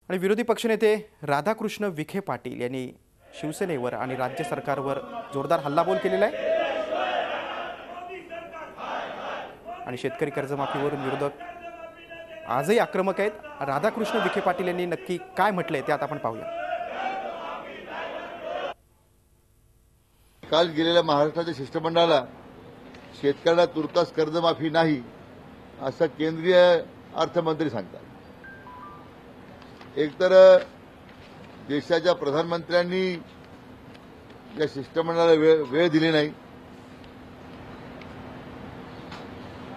आणि विरोधी पक्षनेते राधाकृष्ण विखे पाटील यांनी शिवसेनेवर आणि राज्य सरकारवर जोरदार हल्लाबोल केलेला आहे आणि शेतकरी कर्जमाफीवरून विरोधक आजही आक्रमक आहेत। राधाकृष्ण विखे पाटील यांनी नक्की काय म्हटले ते आता आपण पाहूया। काल गेलेल्या महाराष्ट्राच्या शिष्टमंडळाला शेतकऱ्यांना तुर्तास कर्जमाफी नाही असं केंद्रीय अर्थमंत्री सांगतात। एकतर देशाच्या प्रधानमंत्र्यांनी या शिष्टमंडळाला वेळ दिली नाही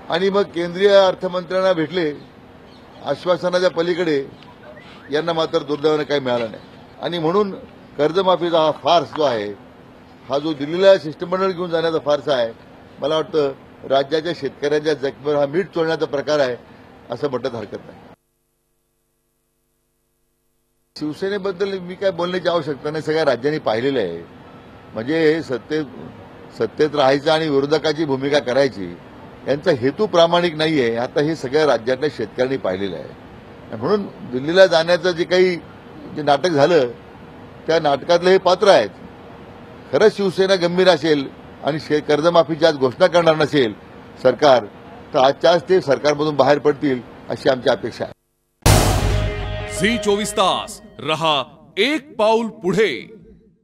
आणि मग केंद्रीय अर्थमंत्र्यांना भेटले, आश्वासनाच्या पलीकडे यांना मात्र दुर्दैवाने काही मिळालं नाही आणि म्हणून कर्जमाफीचा हा फार्स जो आहे, हा जो दिल्लीला शिष्टमंडळ घेऊन जाण्याचा फार्स आहे, मला वाटतं राज्याच्या शेतकऱ्यांच्या जखमेवर हा मीठ चोळण्याचा प्रकार आहे असं म्हणण्यात हरकत नाही। शिवसेनेबद्दल मी काय बोलण्याची आवश्यकता नाही, सगळ्या राज्यांनी पाहिलेलं आहे। म्हणजे सत्तेत राहायचं आणि विरोधकाची भूमिका करायची यांचा हेतू प्रामाणिक नाहीये, आता हे सगळ्या राज्यातल्या शेतकऱ्यांनी पाहिलेलं आहे। म्हणून दिल्लीला जाण्याचं जे नाटक झालं त्या नाटकातले हे पात्र आहेत। खरंच शिवसेना गंभीर असेल आणि कर्जमाफीची आज घोषणा करणार नसेल सरकार, तर आजच्याच ते सरकारमधून बाहेर पडतील अशी आमची अपेक्षा आहे। झी 24 तास रहा एक पाऊल पुढे।